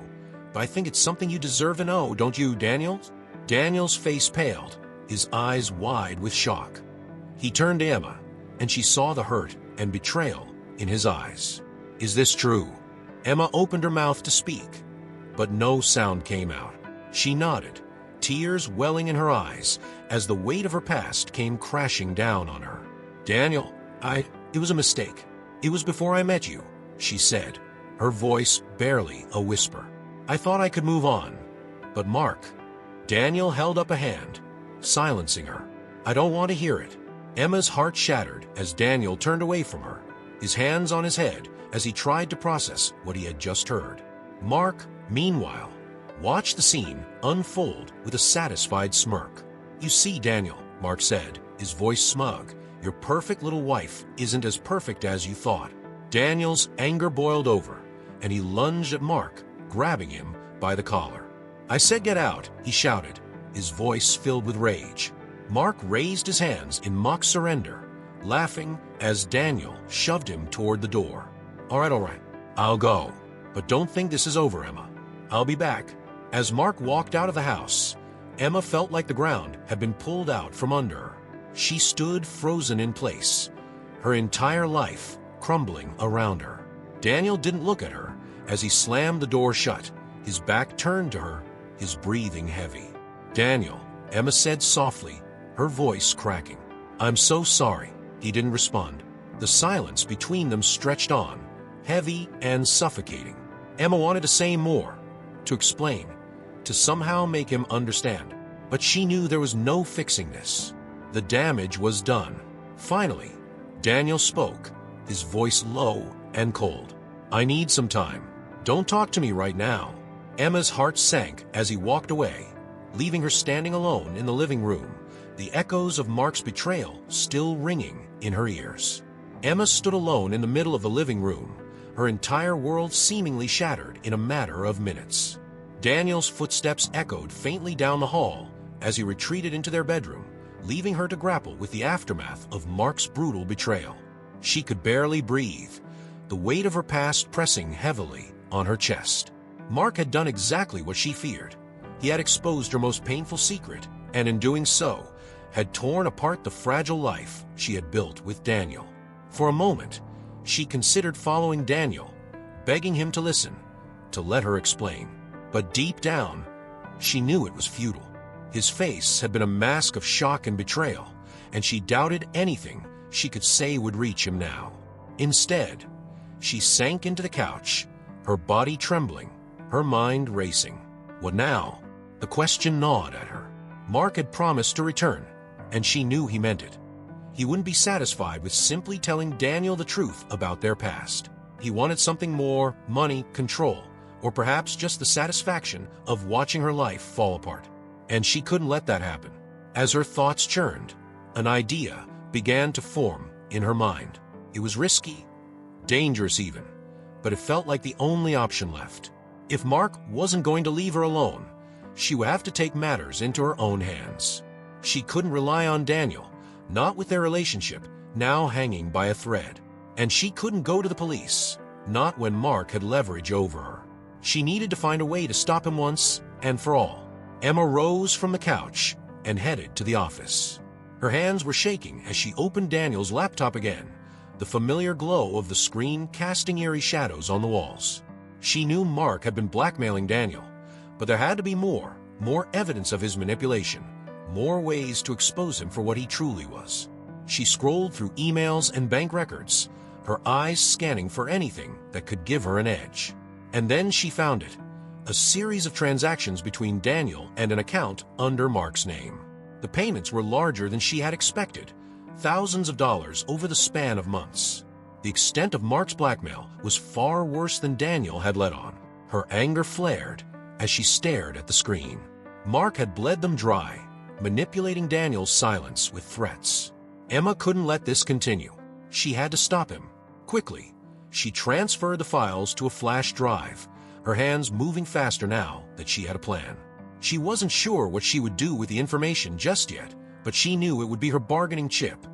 but I think it's something you deserve to know, don't you, Daniel?" Daniel's face paled, his eyes wide with shock. He turned to Emma, and she saw the hurt and betrayal in his eyes. "Is this true?" Emma opened her mouth to speak, but no sound came out. She nodded, tears welling in her eyes as the weight of her past came crashing down on her. "Daniel, it was a mistake. It was before I met you," she said, her voice barely a whisper. "I thought I could move on, but Mark..." Daniel held up a hand, silencing her. "I don't want to hear it." Emma's heart shattered as Daniel turned away from her, his hands on his head as he tried to process what he had just heard. Mark, meanwhile, watched the scene unfold with a satisfied smirk. "You see, Daniel," Mark said, his voice smug, "your perfect little wife isn't as perfect as you thought." Daniel's anger boiled over, and he lunged at Mark, grabbing him by the collar. "I said get out," he shouted, his voice filled with rage. Mark raised his hands in mock surrender, laughing as Daniel shoved him toward the door. All right, I'll go. But don't think this is over, Emma. I'll be back." As Mark walked out of the house, Emma felt like the ground had been pulled out from under her. She stood frozen in place, her entire life crumbling around her. Daniel didn't look at her as he slammed the door shut, his back turned to her, his breathing heavy. "Daniel," Emma said softly, her voice cracking. "I'm so sorry." He didn't respond. The silence between them stretched on, heavy and suffocating. Emma wanted to say more, to explain, to somehow make him understand. But she knew there was no fixing this. The damage was done. Finally, Daniel spoke, his voice low and cold. "I need some time. Don't talk to me right now." Emma's heart sank as he walked away, leaving her standing alone in the living room, the echoes of Mark's betrayal still ringing in her ears. Emma stood alone in the middle of the living room, her entire world seemingly shattered in a matter of minutes. Daniel's footsteps echoed faintly down the hall as he retreated into their bedroom, leaving her to grapple with the aftermath of Mark's brutal betrayal. She could barely breathe, the weight of her past pressing heavily on her chest. Mark had done exactly what she feared. He had exposed her most painful secret, and in doing so, had torn apart the fragile life she had built with Daniel. For a moment, she considered following Daniel, begging him to listen, to let her explain. But deep down, she knew it was futile. His face had been a mask of shock and betrayal, and she doubted anything she could say would reach him now. Instead, she sank into the couch, her body trembling, her mind racing. What now? The question gnawed at her. Mark had promised to return, and she knew he meant it. He wouldn't be satisfied with simply telling Daniel the truth about their past. He wanted something more: money, control, or perhaps just the satisfaction of watching her life fall apart. And she couldn't let that happen. As her thoughts churned, an idea began to form in her mind. It was risky, dangerous even, but it felt like the only option left. If Mark wasn't going to leave her alone, she would have to take matters into her own hands. She couldn't rely on Daniel, not with their relationship now hanging by a thread. And she couldn't go to the police, not when Mark had leverage over her. She needed to find a way to stop him once and for all. Emma rose from the couch and headed to the office. Her hands were shaking as she opened Daniel's laptop again, the familiar glow of the screen casting eerie shadows on the walls. She knew Mark had been blackmailing Daniel, but there had to be more evidence of his manipulation, more ways to expose him for what he truly was. She scrolled through emails and bank records, her eyes scanning for anything that could give her an edge. And then she found it, a series of transactions between Daniel and an account under Mark's name. The payments were larger than she had expected, thousands of dollars over the span of months. The extent of Mark's blackmail was far worse than Daniel had let on. Her anger flared as she stared at the screen. Mark had bled them dry, manipulating Daniel's silence with threats. Emma couldn't let this continue. She had to stop him. Quickly, she transferred the files to a flash drive, her hands moving faster now that she had a plan. She wasn't sure what she would do with the information just yet, but she knew it would be her bargaining chip,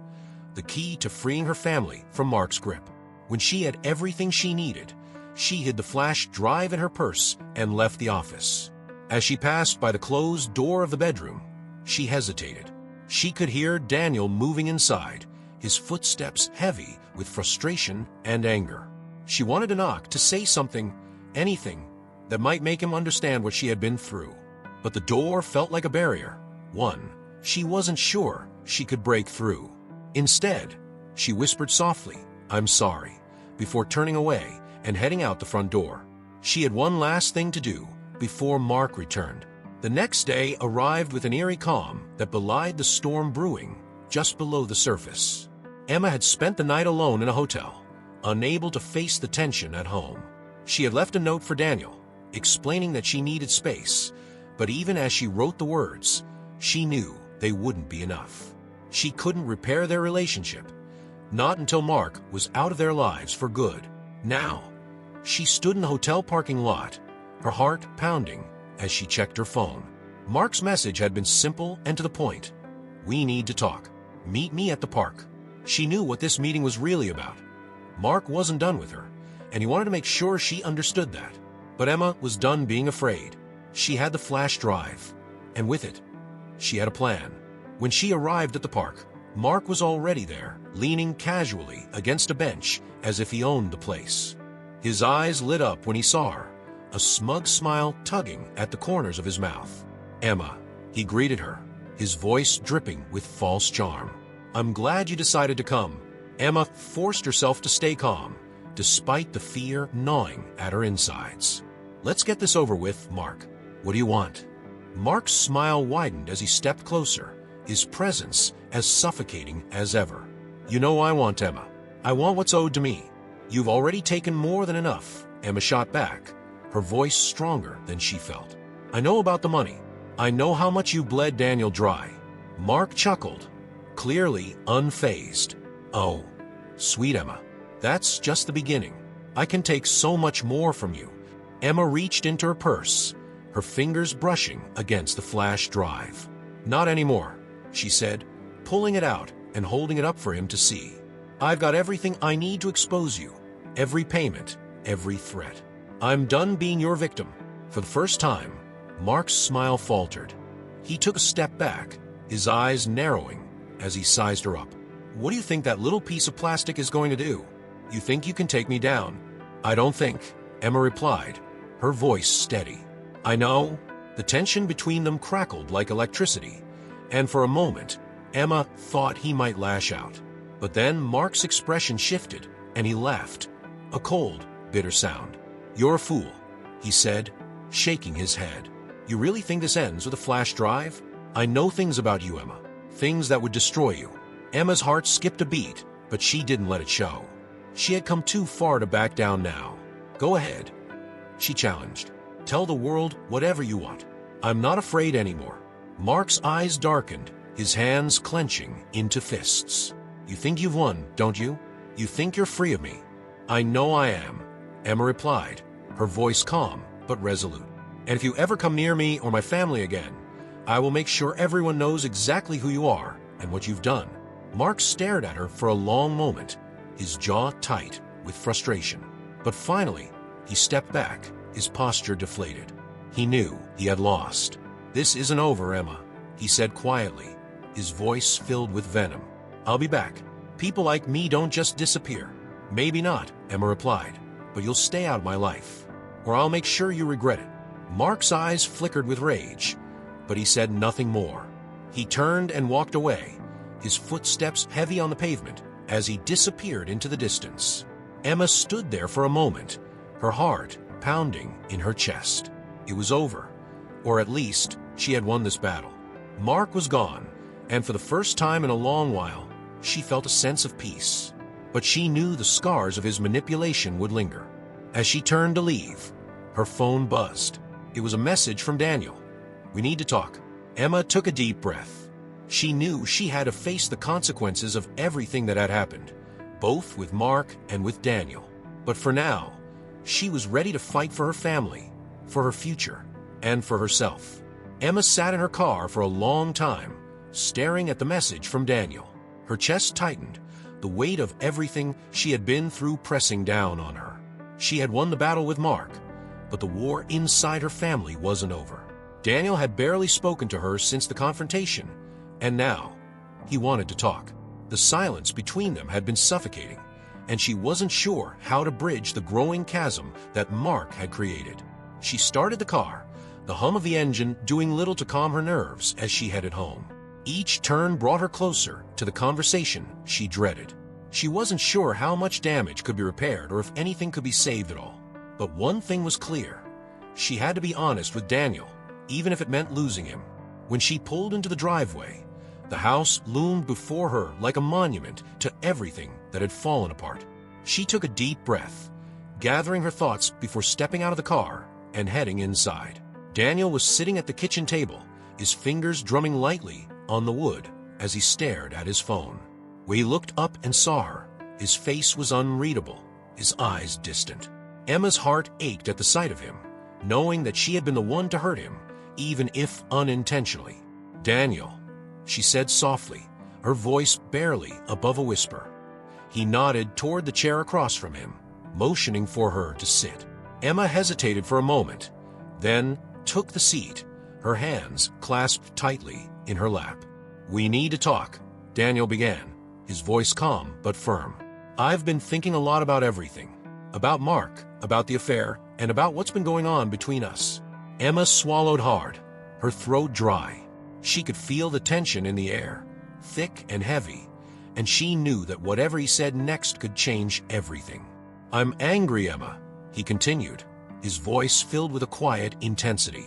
the key to freeing her family from Mark's grip. When she had everything she needed, she hid the flash drive in her purse and left the office. As she passed by the closed door of the bedroom, she hesitated. She could hear Daniel moving inside, his footsteps heavy with frustration and anger. She wanted to knock, to say something, anything, that might make him understand what she had been through. But the door felt like a barrier, one she wasn't sure she could break through. Instead, she whispered softly, "I'm sorry," before turning away and heading out the front door. She had one last thing to do before Mark returned. The next day arrived with an eerie calm that belied the storm brewing just below the surface. Emma had spent the night alone in a hotel, unable to face the tension at home. She had left a note for Daniel, explaining that she needed space, but even as she wrote the words, she knew they wouldn't be enough. She couldn't repair their relationship, not until Mark was out of their lives for good. Now, she stood in the hotel parking lot, her heart pounding as she checked her phone. Mark's message had been simple and to the point. "We need to talk. Meet me at the park." She knew what this meeting was really about. Mark wasn't done with her, and he wanted to make sure she understood that. But Emma was done being afraid. She had the flash drive, and with it, she had a plan. When she arrived at the park, Mark was already there, leaning casually against a bench as if he owned the place. His eyes lit up when he saw her, a smug smile tugging at the corners of his mouth. "Emma," he greeted her, his voice dripping with false charm. "I'm glad you decided to come." Emma forced herself to stay calm, despite the fear gnawing at her insides. "Let's get this over with, Mark. What do you want?" Mark's smile widened as he stepped closer, his presence as suffocating as ever. "You know I want, Emma. I want what's owed to me." "You've already taken more than enough," Emma shot back, her voice stronger than she felt. "I know about the money. I know how much you bled Daniel dry." Mark chuckled, clearly unfazed. "Oh, sweet Emma, that's just the beginning. I can take so much more from you." Emma reached into her purse, her fingers brushing against the flash drive. "Not anymore," she said, pulling it out and holding it up for him to see. "I've got everything I need to expose you. every payment, every threat. I'm done being your victim. For the first time, Mark's smile faltered. He took a step back, his eyes narrowing as he sized her up. What do you think that little piece of plastic is going to do? You think you can take me down? I don't think, Emma replied, her voice steady. I know. The tension between them crackled like electricity, and for a moment, Emma thought he might lash out. But then Mark's expression shifted, and he laughed, a cold, bitter sound. You're a fool, he said, shaking his head. You really think this ends with a flash drive? I know things about you, Emma, things that would destroy you. Emma's heart skipped a beat, but she didn't let it show. She had come too far to back down now. Go ahead, she challenged. Tell the world whatever you want. I'm not afraid anymore. Mark's eyes darkened, his hands clenching into fists. You think you've won, don't you? You think you're free of me? I know I am, Emma replied, her voice calm but resolute. And if you ever come near me or my family again, I will make sure everyone knows exactly who you are and what you've done. Mark stared at her for a long moment, his jaw tight with frustration. But finally, he stepped back, his posture deflated. He knew he had lost. This isn't over, Emma, he said quietly, his voice filled with venom. I'll be back. People like me don't just disappear. Maybe not, Emma replied, but you'll stay out of my life, or I'll make sure you regret it. Mark's eyes flickered with rage, but he said nothing more. He turned and walked away, his footsteps heavy on the pavement as he disappeared into the distance. Emma stood there for a moment, her heart pounding in her chest. It was over, or at least she had won this battle. Mark was gone, and for the first time in a long while, she felt a sense of peace. But she knew the scars of his manipulation would linger. As she turned to leave, her phone buzzed. It was a message from Daniel. We need to talk. Emma took a deep breath. She knew she had to face the consequences of everything that had happened, both with Mark and with Daniel. But for now, she was ready to fight for her family, for her future, and for herself. Emma sat in her car for a long time, staring at the message from Daniel. Her chest tightened, the weight of everything she had been through pressing down on her. She had won the battle with Mark, but the war inside her family wasn't over. Daniel had barely spoken to her since the confrontation, and now he wanted to talk. The silence between them had been suffocating, and she wasn't sure how to bridge the growing chasm that Mark had created. She started the car, the hum of the engine doing little to calm her nerves as she headed home. Each turn brought her closer to the conversation she dreaded. She wasn't sure how much damage could be repaired or if anything could be saved at all. But one thing was clear. She had to be honest with Daniel, even if it meant losing him. When she pulled into the driveway, the house loomed before her like a monument to everything that had fallen apart. She took a deep breath, gathering her thoughts before stepping out of the car and heading inside. Daniel was sitting at the kitchen table, his fingers drumming lightly on the wood as he stared at his phone. When he looked up and saw her, his face was unreadable, his eyes distant. Emma's heart ached at the sight of him, knowing that she had been the one to hurt him, even if unintentionally. Daniel, she said softly, her voice barely above a whisper. He nodded toward the chair across from him, motioning for her to sit. Emma hesitated for a moment, then took the seat, her hands clasped tightly in her lap. We need to talk, Daniel began, his voice calm but firm. I've been thinking a lot about everything. About Mark, about the affair, and about what's been going on between us. Emma swallowed hard, her throat dry. She could feel the tension in the air, thick and heavy, and she knew that whatever he said next could change everything. I'm angry, Emma, he continued, his voice filled with a quiet intensity.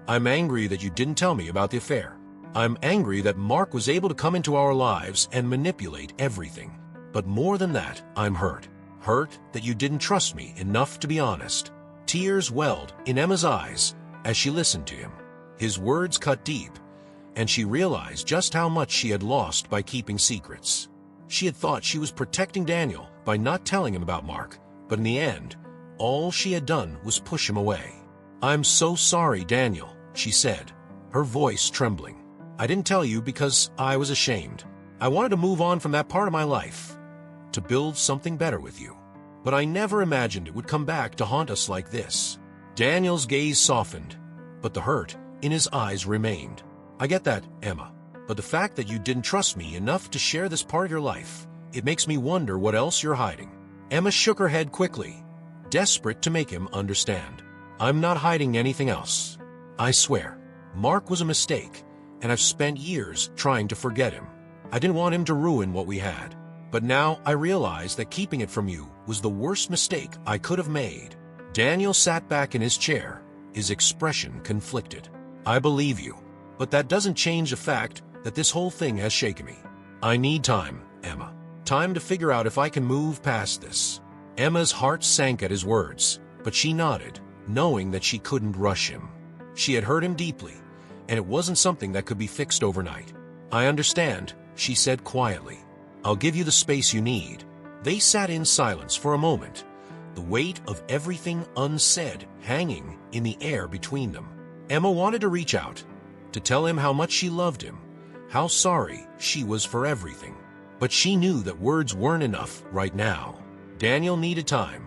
I'm angry that you didn't tell me about the affair. I'm angry that Mark was able to come into our lives and manipulate everything. But more than that, I'm hurt. Hurt that you didn't trust me enough to be honest. Tears welled in Emma's eyes as she listened to him. His words cut deep, and she realized just how much she had lost by keeping secrets. She had thought she was protecting Daniel by not telling him about Mark, but in the end, all she had done was push him away. I'm so sorry, Daniel, she said, her voice trembling. I didn't tell you because I was ashamed. I wanted to move on from that part of my life, to build something better with you. but I never imagined it would come back to haunt us like this." Daniel's gaze softened, but the hurt in his eyes remained. "I get that, Emma, but the fact that you didn't trust me enough to share this part of your life, it makes me wonder what else you're hiding." Emma shook her head quickly, desperate to make him understand. "I'm not hiding anything else. I swear. Mark was a mistake, and I've spent years trying to forget him. I didn't want him to ruin what we had. But now I realize that keeping it from you was the worst mistake I could have made." Daniel sat back in his chair, his expression conflicted. "I believe you, but that doesn't change the fact that this whole thing has shaken me. I need time, Emma. Time to figure out if I can move past this." Emma's heart sank at his words, but she nodded, knowing that she couldn't rush him. She had hurt him deeply, and it wasn't something that could be fixed overnight. "I understand," she said quietly. "I'll give you the space you need." They sat in silence for a moment, the weight of everything unsaid hanging in the air between them. Emma wanted to reach out, to tell him how much she loved him, how sorry she was for everything. But she knew that words weren't enough right now. Daniel needed time,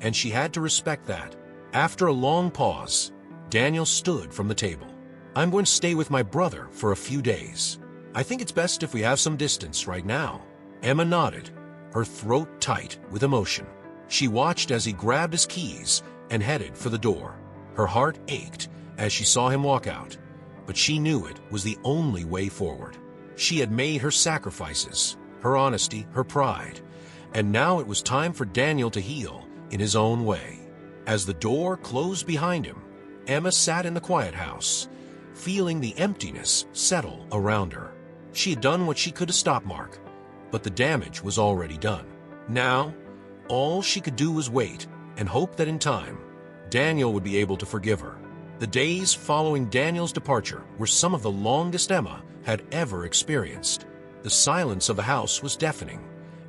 and she had to respect that. After a long pause, Daniel stood from the table. "I'm going to stay with my brother for a few days. I think it's best if we have some distance right now." Emma nodded, her throat tight with emotion. She watched as he grabbed his keys and headed for the door. Her heart ached as she saw him walk out, but she knew it was the only way forward. She had made her sacrifices, her honesty, her pride, and now it was time for Daniel to heal in his own way. As the door closed behind him, Emma sat in the quiet house, feeling the emptiness settle around her. She had done what she could to stop Mark, but the damage was already done. Now, all she could do was wait and hope that in time, Daniel would be able to forgive her. The days following Daniel's departure were some of the longest Emma had ever experienced. The silence of the house was deafening,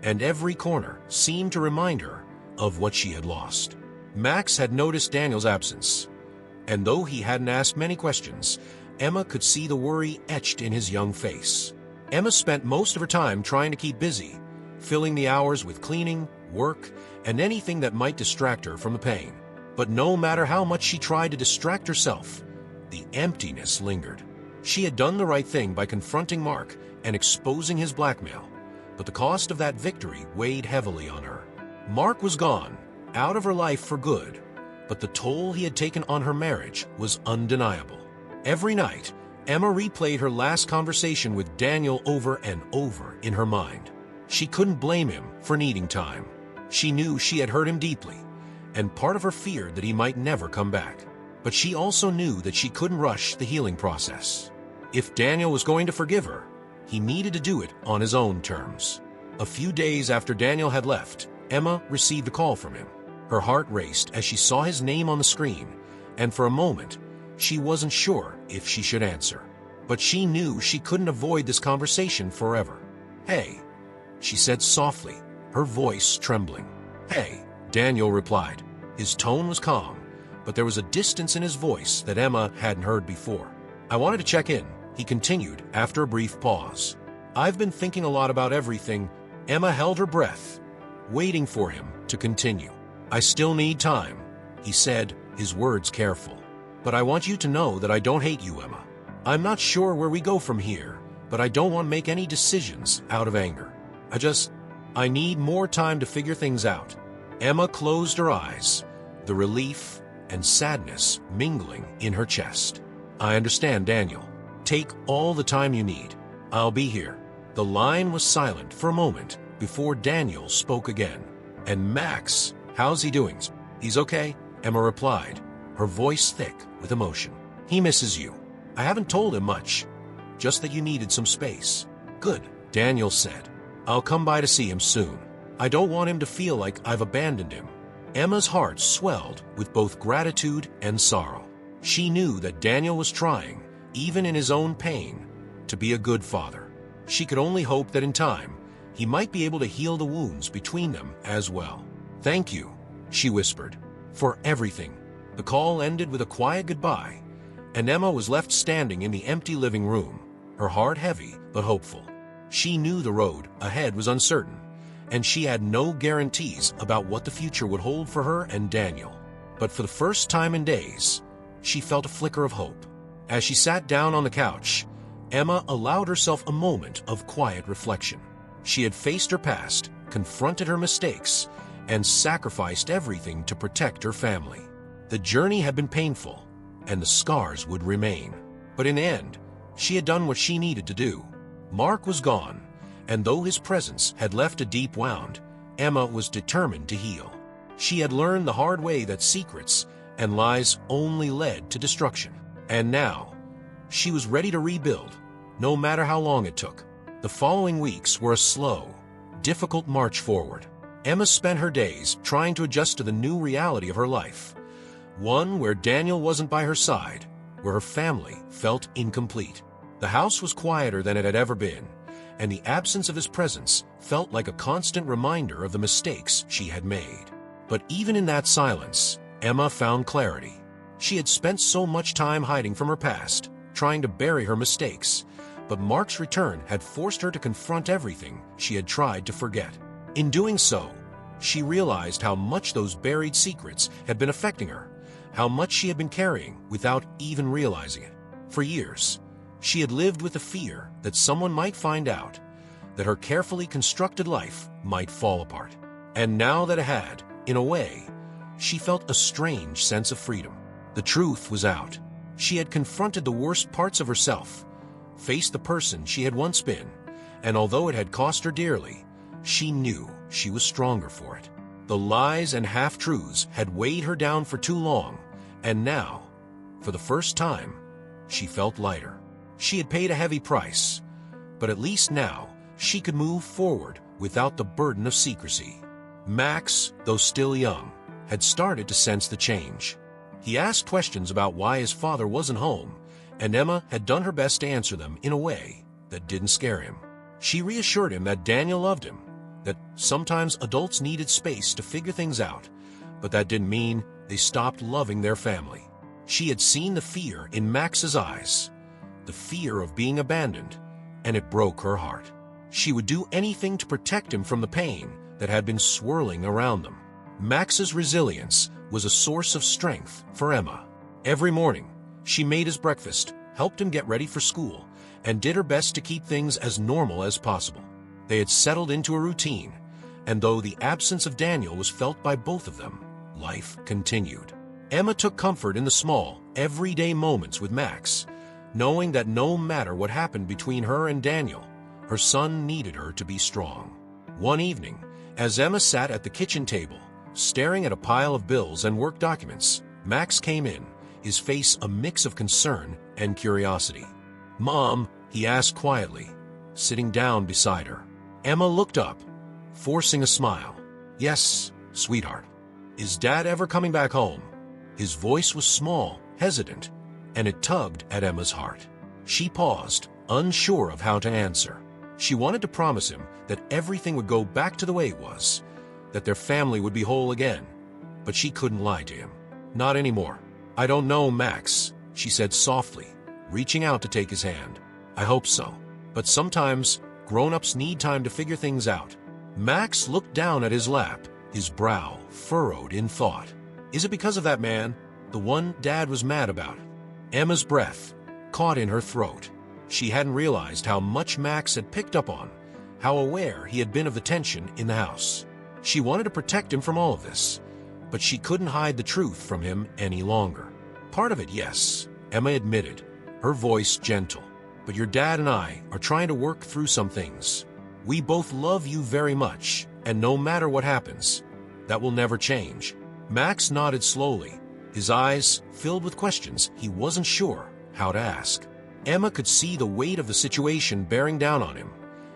and every corner seemed to remind her of what she had lost. Max had noticed Daniel's absence, and though he hadn't asked many questions, Emma could see the worry etched in his young face. Emma spent most of her time trying to keep busy, filling the hours with cleaning, work, and anything that might distract her from the pain. But no matter how much she tried to distract herself, the emptiness lingered. She had done the right thing by confronting Mark and exposing his blackmail, but the cost of that victory weighed heavily on her. Mark was gone, out of her life for good, but the toll he had taken on her marriage was undeniable. Every night, Emma replayed her last conversation with Daniel over and over in her mind. She couldn't blame him for needing time. She knew she had hurt him deeply, and part of her feared that he might never come back. But she also knew that she couldn't rush the healing process. If Daniel was going to forgive her, he needed to do it on his own terms. A few days after Daniel had left, Emma received a call from him. Her heart raced as she saw his name on the screen, and for a moment, she wasn't sure if she should answer. But she knew she couldn't avoid this conversation forever. "Hey," she said softly, her voice trembling. "Hey," Daniel replied. His tone was calm, but there was a distance in his voice that Emma hadn't heard before. "I wanted to check in," he continued after a brief pause. "I've been thinking a lot about everything." Emma held her breath, waiting for him to continue. "I still need time," he said, his words careful. "But I want you to know that I don't hate you, Emma. I'm not sure where we go from here, but I don't want to make any decisions out of anger. I need more time to figure things out." Emma closed her eyes, the relief and sadness mingling in her chest. "I understand, Daniel. Take all the time you need. I'll be here." The line was silent for a moment before Daniel spoke again. "And Max, how's he doing?" "He's okay," Emma replied, her voice thick with emotion. "He misses you. I haven't told him much, just that you needed some space." "Good," Daniel said. "I'll come by to see him soon. I don't want him to feel like I've abandoned him." Emma's heart swelled with both gratitude and sorrow. She knew that Daniel was trying, even in his own pain, to be a good father. She could only hope that in time, he might be able to heal the wounds between them as well. "Thank you," she whispered, "for everything." The call ended with a quiet goodbye, and Emma was left standing in the empty living room, her heart heavy but hopeful. She knew the road ahead was uncertain, and she had no guarantees about what the future would hold for her and Daniel. But for the first time in days, she felt a flicker of hope. As she sat down on the couch, Emma allowed herself a moment of quiet reflection. She had faced her past, confronted her mistakes, and sacrificed everything to protect her family. The journey had been painful, and the scars would remain. But in the end, she had done what she needed to do. Mark was gone, and though his presence had left a deep wound, Emma was determined to heal. She had learned the hard way that secrets and lies only led to destruction. And now, she was ready to rebuild, no matter how long it took. The following weeks were a slow, difficult march forward. Emma spent her days trying to adjust to the new reality of her life, one where Daniel wasn't by her side, where her family felt incomplete. The house was quieter than it had ever been, and the absence of his presence felt like a constant reminder of the mistakes she had made. But even in that silence, Emma found clarity. She had spent so much time hiding from her past, trying to bury her mistakes, but Mark's return had forced her to confront everything she had tried to forget. In doing so, she realized how much those buried secrets had been affecting her, how much she had been carrying without even realizing it. For years, she had lived with the fear that someone might find out, that her carefully constructed life might fall apart. And now that it had, in a way, she felt a strange sense of freedom. The truth was out. She had confronted the worst parts of herself, faced the person she had once been, and although it had cost her dearly, she knew she was stronger for it. The lies and half-truths had weighed her down for too long, and now, for the first time, she felt lighter. She had paid a heavy price, but at least now she could move forward without the burden of secrecy. Max, though still young, had started to sense the change. He asked questions about why his father wasn't home, and Emma had done her best to answer them in a way that didn't scare him. She reassured him that Daniel loved him, that sometimes adults needed space to figure things out, but that didn't mean they stopped loving their family. She had seen the fear in Max's eyes, the fear of being abandoned, and it broke her heart. She would do anything to protect him from the pain that had been swirling around them. Max's resilience was a source of strength for Emma. Every morning, she made his breakfast, helped him get ready for school, and did her best to keep things as normal as possible. They had settled into a routine, and though the absence of Daniel was felt by both of them, life continued. Emma took comfort in the small, everyday moments with Max, knowing that no matter what happened between her and Daniel, her son needed her to be strong. One evening, as Emma sat at the kitchen table, staring at a pile of bills and work documents, Max came in, his face a mix of concern and curiosity. "Mom," he asked quietly, sitting down beside her. Emma looked up, forcing a smile. "Yes, sweetheart. Is Dad ever coming back home?" His voice was small, hesitant, and it tugged at Emma's heart. She paused, unsure of how to answer. She wanted to promise him that everything would go back to the way it was, that their family would be whole again, but she couldn't lie to him. "Not anymore. I don't know, Max," she said softly, reaching out to take his hand. "I hope so. But sometimes, grown-ups need time to figure things out." Max looked down at his lap, his brow furrowed in thought. "Is it because of that man, the one Dad was mad about?" Emma's breath caught in her throat. She hadn't realized how much Max had picked up on, how aware he had been of the tension in the house. She wanted to protect him from all of this, but she couldn't hide the truth from him any longer. "Part of it, yes," Emma admitted, her voice gentle. "But your dad and I are trying to work through some things. We both love you very much, and no matter what happens, that will never change." Max nodded slowly, his eyes filled with questions he wasn't sure how to ask. Emma could see the weight of the situation bearing down on him,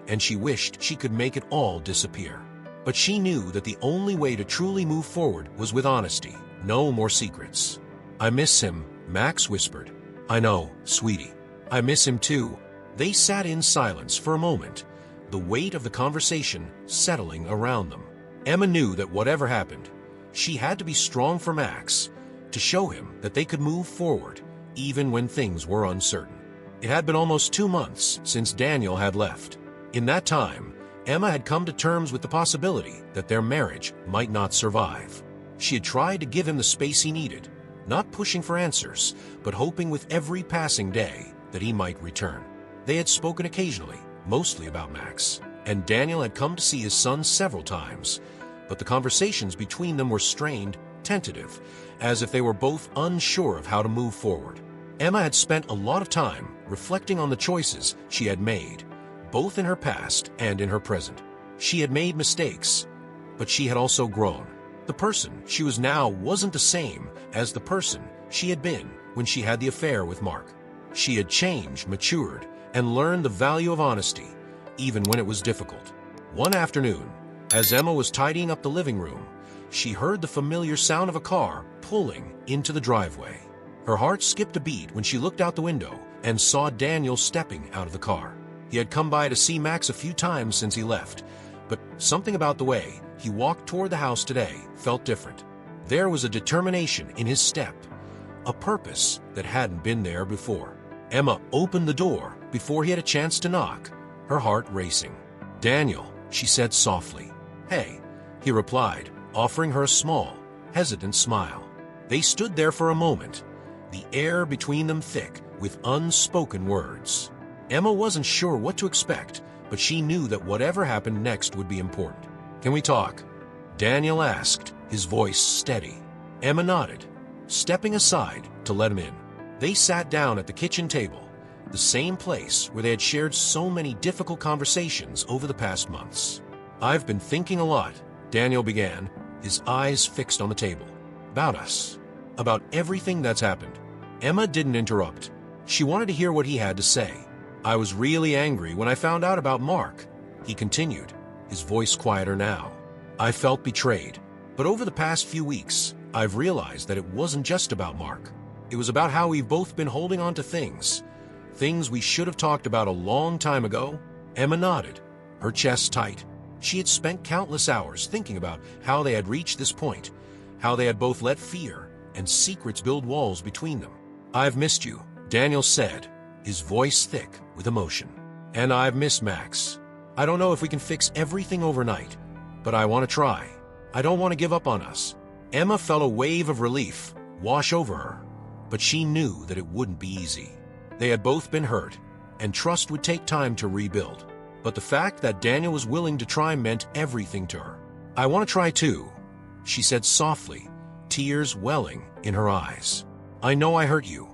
and she wished she could make it all disappear. But she knew that the only way to truly move forward was with honesty, no more secrets. "I miss him," Max whispered. "I know, sweetie. I miss him too." They sat in silence for a moment, the weight of the conversation settling around them. Emma knew that whatever happened, she had to be strong for Max, to show him that they could move forward, even when things were uncertain. It had been almost 2 months since Daniel had left. In that time, Emma had come to terms with the possibility that their marriage might not survive. She had tried to give him the space he needed, not pushing for answers, but hoping with every passing day that he might return. They had spoken occasionally, mostly about Max, and Daniel had come to see his son several times, but the conversations between them were strained, tentative, as if they were both unsure of how to move forward. Emma had spent a lot of time reflecting on the choices she had made, both in her past and in her present. She had made mistakes, but she had also grown. The person she was now wasn't the same as the person she had been when she had the affair with Mark. She had changed, matured, and learned the value of honesty, even when it was difficult. One afternoon, as Emma was tidying up the living room, she heard the familiar sound of a car pulling into the driveway. Her heart skipped a beat when she looked out the window and saw Daniel stepping out of the car. He had come by to see Max a few times since he left, but something about the way he walked toward the house today felt different. There was a determination in his step, a purpose that hadn't been there before. Emma opened the door before he had a chance to knock, her heart racing. "Daniel," she said softly. "Hey," he replied, offering her a small, hesitant smile. They stood there for a moment, the air between them thick with unspoken words. Emma wasn't sure what to expect, but she knew that whatever happened next would be important. "Can we talk?" Daniel asked, his voice steady. Emma nodded, stepping aside to let him in. They sat down at the kitchen table, the same place where they had shared so many difficult conversations over the past months. "I've been thinking a lot," Daniel began, his eyes fixed on the table. "About us. About everything that's happened." Emma didn't interrupt. She wanted to hear what he had to say. "I was really angry when I found out about Mark," he continued, his voice quieter now. "I felt betrayed. But over the past few weeks, I've realized that it wasn't just about Mark. It was about how we've both been holding on to things we should have talked about a long time ago." Emma nodded, her chest tight. She had spent countless hours thinking about how they had reached this point, how they had both let fear and secrets build walls between them. "I've missed you," Daniel said, his voice thick with emotion. "And I've missed Max. I don't know if we can fix everything overnight, but I want to try. I don't want to give up on us." Emma felt a wave of relief wash over her, but she knew that it wouldn't be easy. They had both been hurt, and trust would take time to rebuild. But the fact that Daniel was willing to try meant everything to her. "I want to try too," she said softly, tears welling in her eyes. "I know I hurt you,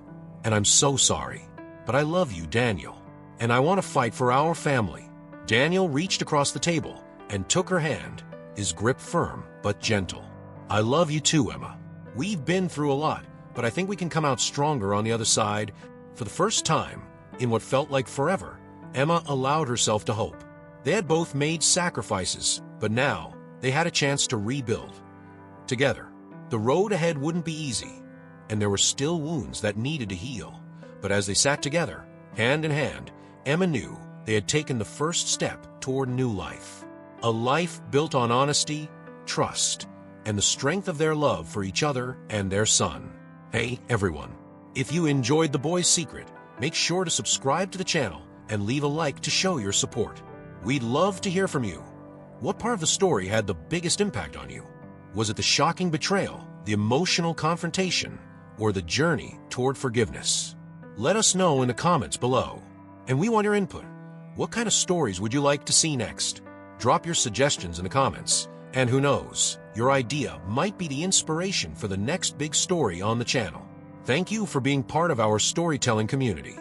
and I'm so sorry. But I love you, Daniel, and I want to fight for our family." Daniel reached across the table and took her hand, his grip firm but gentle. "I love you too, Emma. We've been through a lot, but I think we can come out stronger on the other side." For the first time, in what felt like forever, Emma allowed herself to hope. They had both made sacrifices, but now they had a chance to rebuild. Together, the road ahead wouldn't be easy, and there were still wounds that needed to heal. But as they sat together, hand in hand, Emma knew they had taken the first step toward new life. A life built on honesty, trust, and the strength of their love for each other and their son. Hey, everyone. If you enjoyed The Boy's Secret, make sure to subscribe to the channel and leave a like to show your support. We'd love to hear from you. What part of the story had the biggest impact on you? Was it the shocking betrayal, the emotional confrontation, or the journey toward forgiveness? Let us know in the comments below. And we want your input. What kind of stories would you like to see next? Drop your suggestions in the comments. And who knows, your idea might be the inspiration for the next big story on the channel. Thank you for being part of our storytelling community.